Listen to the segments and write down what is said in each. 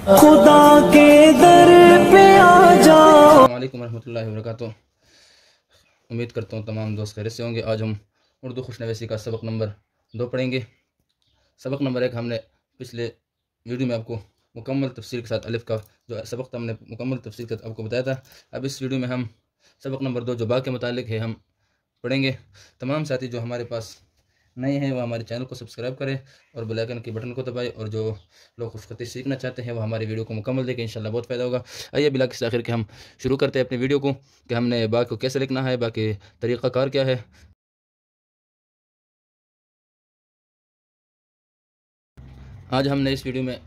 खुदा के दर पे आ जाओ। अस्सलाम वालेकुम रहमतुल्लाहि व बरकातुहू। उम्मीद करता हूँ तमाम दोस्त खैरियत से होंगे। आज हम उर्दू खुशनवीसी का सबक नंबर 2 पढ़ेंगे। सबक नंबर 1 हमने पिछले वीडियो में आपको मुकम्मल तफसीर के साथ अलिफ का जो सबक था हमने मुकम्मल तफसीर के साथ आपको बताया था। अब इस वीडियो में हम सबक नंबर 2 जो बा के मुतालिक है हम पढ़ेंगे। तमाम साथी जो हमारे पास नए हैं वह हमारे चैनल को सब्सक्राइब करें और बेल आइकन के बटन को दबाएं, और जो लोग खुशखती सीखना चाहते हैं वो हमारी वीडियो को मुकम्मल देखें, इंशाल्लाह बहुत फ़ायदा होगा। आइए बिला किसी आखिर के हम शुरू करते हैं अपनी वीडियो को कि हमने बा को कैसे लिखना है, बा के तरीक़ाकार क्या है। आज हमने इस वीडियो में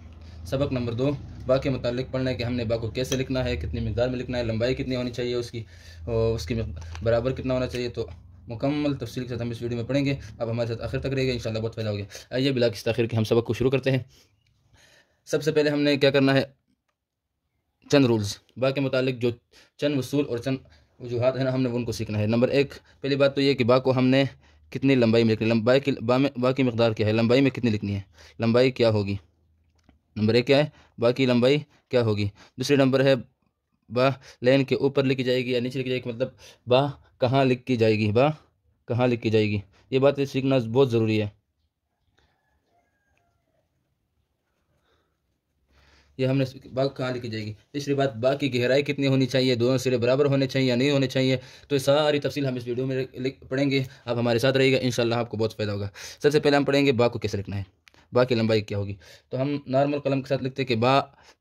सबक नंबर 2 बा के मुतालिक पढ़ना है कि हमने बा को कैसे लिखना है, कितनी मिक़दार में लिखना है, लंबाई कितनी होनी चाहिए उसकी, और उसकी बराबर कितना होना चाहिए। तो मुकम्मल तफसील के साथ हम इस वीडियो में पढ़ेंगे। अब हमारे साथ आखिर तक रहेगा, इंशाल्लाह बहुत फ़ायदा हो गया। आइए बिला किसी आखिर के हम सबक को शुरू करते हैं। सबसे पहले हमने क्या करना है, चंद रूल्स बा के मुतालिक जो चंद वसूल और चंद वजूहात है ना, हमने उनको सीखना है। नंबर 1 पहली बात तो ये कि बा को हमने कितनी लंबाई में लिखनी है, बा की मिक़दार क्या है, लंबाई में कितनी लिखनी है, लंबाई क्या होगी। नंबर 1 क्या है, बा की लंबाई क्या होगी। दूसरी नंबर है बा लाइन के ऊपर लिखी जाएगी या नीचे लिखी जाएगी, मतलब बा कहाँ लिखी जाएगी, बा कहाँ लिखी जाएगी। ये बातें सीखना बहुत ज़रूरी है। ये हमने बा कहाँ लिखी जाएगी। तीसरी बात, बा की गहराई कितनी होनी चाहिए, दोनों सिरे बराबर होने चाहिए या नहीं होने चाहिए। तो ये सारी तफसील हम इस वीडियो में पढ़ेंगे। आप हमारे साथ रहिएगा, इंशाल्लाह आपको बहुत फ़ायदा होगा। सबसे पहले हम पढ़ेंगे बा को कैसे लिखना है, बा की लंबाई क्या होगी। तो हम नॉर्मल कलम के साथ लिखते हैं कि बा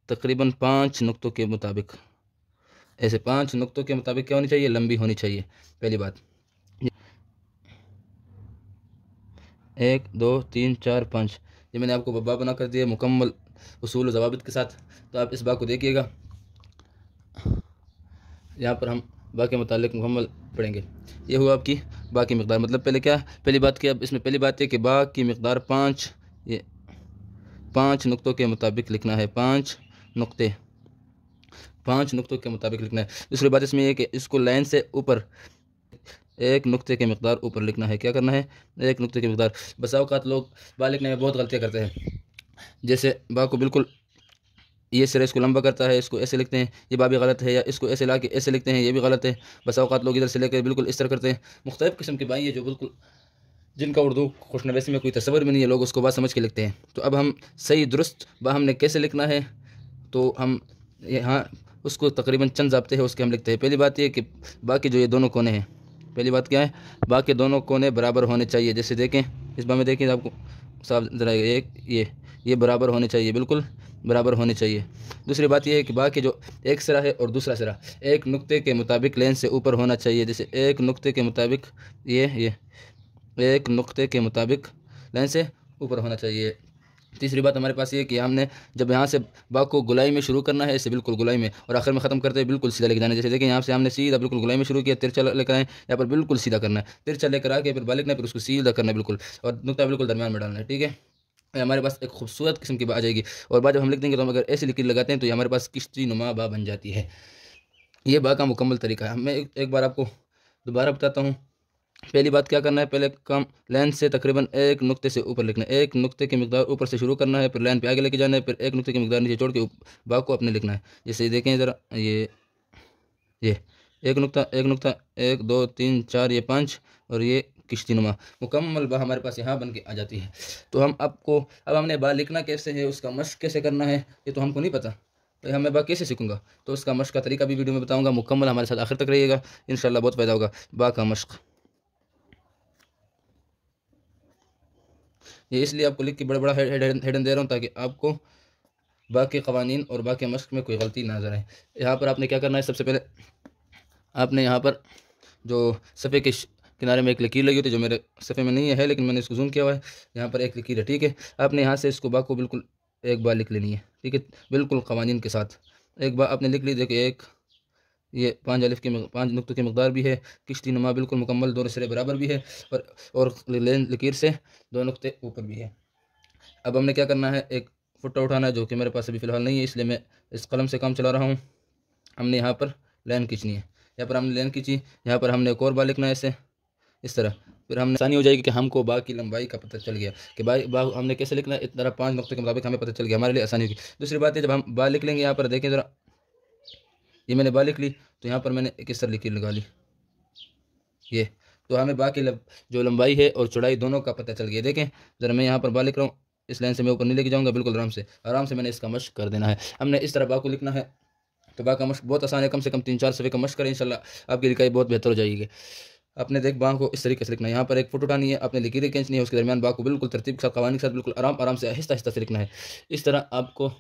तकरीबन 5 नुक्तों के मुताबिक, ऐसे 5 नुक्तों के मुताबिक क्या होनी चाहिए, लंबी होनी चाहिए। पहली बात 1 2 3 4 5, ये मैंने आपको बा बना कर दिया मुकम्मल उसूल ज़वाबित के साथ। तो आप इस बा को देखिएगा, यहाँ पर हम बा के मुतालिक मुकम्मल पढ़ेंगे। ये हुआ आपकी बा की मिक़दार, मतलब पहले क्या, पहली बात क्या, अब इसमें पहली बात है कि बा की मिक़दार 5, ये 5 नुक्तों के मुताबिक लिखना है, 5 नुक्ते, 5 नुक्तों के मुताबिक लिखना है। दूसरी बात इसमें यह कि इसको लाइन से ऊपर 1 नुक्ते के मिक़दार ऊपर लिखना है। क्या करना है, 1 नुक्ते के मिक़दार। बसा औक़ात लोग बा लिखने में बहुत गलतियाँ करते हैं, जैसे बा को बिल्कुल ये सिरा इसको लंबा करता है, इसको ऐसे लिखते हैं, ये बा भी गलत है, या इसको ऐसे ला के ऐसे लिखते हैं, ये भी गलत है। बसा औक़ात लोग इधर से लेकर बिल्कुल इस तरह करते हैं। मुख्तलिफ़ किस्म के बाई है जो बिल्कुल जिनका उर्दू खुशनवीसी में कोई तसव्वुर भी नहीं है, लोग उसको बा समझ के लिखते हैं। तो अब हम सही दुरुस्त बा हमने कैसे लिखना है, तो हम यहाँ उसको तकरीबन चंद ज़ाब्ते हैं उसके हम लिखते हैं। पहली बात ये कि बा के जो ये दोनों कोने हैं, पहली बात क्या है, बा के दोनों कोने बराबर होने चाहिए। जैसे देखें इस बा में देखें आपको साफ नजर आएगा, एक ये बराबर होने चाहिए, बिल्कुल बराबर होने चाहिए। दूसरी बात यह है कि बा के जो एक सिरा है और दूसरा सिरा 1 नुक्ते के मुताबिक लेन से ऊपर होना चाहिए। जैसे 1 नुक्ते के मुताबिक ये 1 नुक्ते के मुताबिक लाइन से ऊपर होना चाहिए। तीसरी बात हमारे पास ये कि हमने जब यहाँ से बा को गुलाई में शुरू करना है, इसे बिल्कुल गुलाई में, और आखिर में ख़त्म करते हैं बिल्कुल सीधा लेके जाना है। जैसे देखें यहाँ से हमने सीधा बिल्कुल गुलाई में शुरू किया, तिरछा लेकर आए, यहाँ पर बिल्कुल सीधा करना है, तिरछा लेकर आके फिर बा लिखना है, फिर उसको सीधा करना है बिल्कुल, और नुक्ता बिल्कुल दरमियान में डालना है। ठीक है, हमारे पास एक खूबसूरत किस्म की बा आ जाएगी। और बा जब हम लिख देंगे तो हम अगर ऐसी लिखी लगाते हैं तो ये हमारे पास किश्ती नुमा बा बन जाती है। ये बा का मुकम्मल तरीका है। मैं एक बार आपको दोबारा बताता हूँ। पहली बात क्या करना है, पहले काम लाइन से तकरीबन 1 नुक्ते से ऊपर लिखना है, 1 नुक्ते की मिक़दार ऊपर से शुरू करना है, फिर लाइन पे आगे लेके जाना है, फिर 1 नुक्ते की मिक़दार नीचे छोड़ के बा को अपने लिखना है। जैसे देखें ज़रा, ये 1 नुक्ता 1 2 3 4 ये 5, और ये किश्ती नुमा मुकम्मल बा हमारे पास यहाँ बन के आ जाती है। तो हम अब हमने बा लिखना कैसे है, उसका मश्क कैसे करना है, ये तो हमको नहीं पता। तो मैं बा कैसे सीखूंगा, तो उसका मश्क का तरीका भी वीडियो में बताऊंगा। मुकम्मल हमारे साथ आखिर तक रहिएगा, इंशाल्लाह बहुत फ़ायदा होगा। बा का मश्क ये इसलिए आपको लिख के बड़ा बड़ा हेडन दे रहा हूँ ताकि आपको बा के क़वानीन और बा के मश्क में कोई गलती ना नज़र आए। यहाँ पर आपने क्या करना है, सबसे पहले आपने यहाँ पर जो सफ़े के किनारे में एक लकीर लगी होती है, जो मेरे सफ़े में नहीं है लेकिन मैंने इसको जूम किया हुआ है, यहाँ पर एक लकीर है। ठीक है, आपने यहाँ से इसको बा को बिल्कुल एक बार लिख लेनी है। ठीक है, बिल्कुल क़वानीन के साथ एक बार आपने लिख ली। देखिए एक ये 5 अलिफ के 5 नुक्तों की मिक़दार भी है, किश्ती नुमा बिल्कुल मुकम्मल, दोनों सिरे बराबर भी है, और लकीर से 2 नुक्ते ऊपर भी है। अब हमने क्या करना है, एक फुट्टा उठाना है जो कि मेरे पास अभी फ़िलहाल नहीं है, इसलिए मैं इस कलम से काम चला रहा हूँ। हमने यहाँ पर लाइन खींचनी है, यहाँ पर हमने लाइन खींची, यहाँ पर हमने एक और बार लिखना है ऐसे इस तरह, फिर हमने आसानी हो जाएगी कि हमको बाग की लंबाई का पता चल गया कि बाग हमने कैसे लिखना है, इस तरह 5 नुक्तों के मुताबिक हमें पता चल गया, हमारे लिए आसानी होगी। दूसरी बात है जब हम बा लिख लेंगे, यहाँ पर देखें ज़रा, ये मैंने बा लिख ली तो यहाँ पर मैंने किस तरह लिखी लगा ली, ये तो हमें बा की जो लंबाई है और चौड़ाई दोनों का पता चल गया। देखें ज़रा, मैं यहाँ पर बा लिख रहा हूँ, इस लाइन से मैं ऊपर नहीं लेके जाऊँगा, बिल्कुल आराम से मैंने इसका मश्क कर देना है। हमने इस तरह बा को लिखना है, तो बा का मश्क बहुत आसान है, कम से कम 3-4 सफ़े का मश्क करें, इंशाल्लाह आपकी लिखाई बहुत बेहतर हो जाएगी। आपने देख बा को इस तरीके से लिखना है, यहाँ पर एक फुट उठानी है, आपने लकीरें खींचनी है, उसके दरमियान बा को बिल्कुल तरतीब के साथ, कवानी के साथ बिल्कुल आराम से आहिस्ता आहिस्ता से लिखना है। इस तरह आपको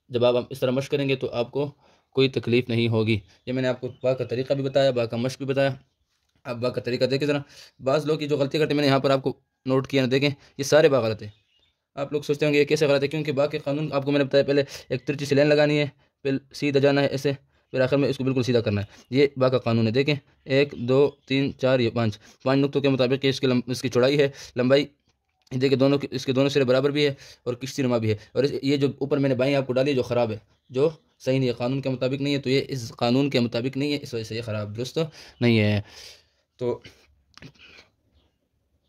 जब आप इस तरह मश्क करेंगे तो आपको कोई तकलीफ़ नहीं होगी। ये मैंने आपको बा का तरीका भी बताया, बा का मश्क भी बताया। अब बा का तरीका देखें ज़रा, बाज़ लोग की जो गलती करते हैं मैंने यहाँ पर आपको नोट किया ना, देखें ये सारे बा गलत है। आप लोग सोचते होंगे ये कैसे गलत है, क्योंकि बा के कानून आपको मैंने बताया, पहले एक तिरछी सी लाइन लगानी है, फिर सीधा जाना है ऐसे, फिर आखिर में इसको बिल्कुल सीधा करना है। ये बा का कानून है। देखें 1 2 3 4 ये 5 नुक्तों के मुताबिक इसकी चौड़ाई है, लंबाई देखिए इसके दोनों सिरे बराबर भी है और किश्ती नुमा भी है। और ये जो ऊपर मैंने बाई आपको डाली है जो ख़राब है, जो सही नहीं है, कानून के मुताबिक नहीं है, तो ये इस कानून के मुताबिक नहीं है, इस वजह से ये ख़राब दुरुस्त नहीं है। तो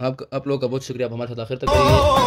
आप लोगों का बहुत शुक्रिया, आप हमारे साथ आखिर तक रहिए।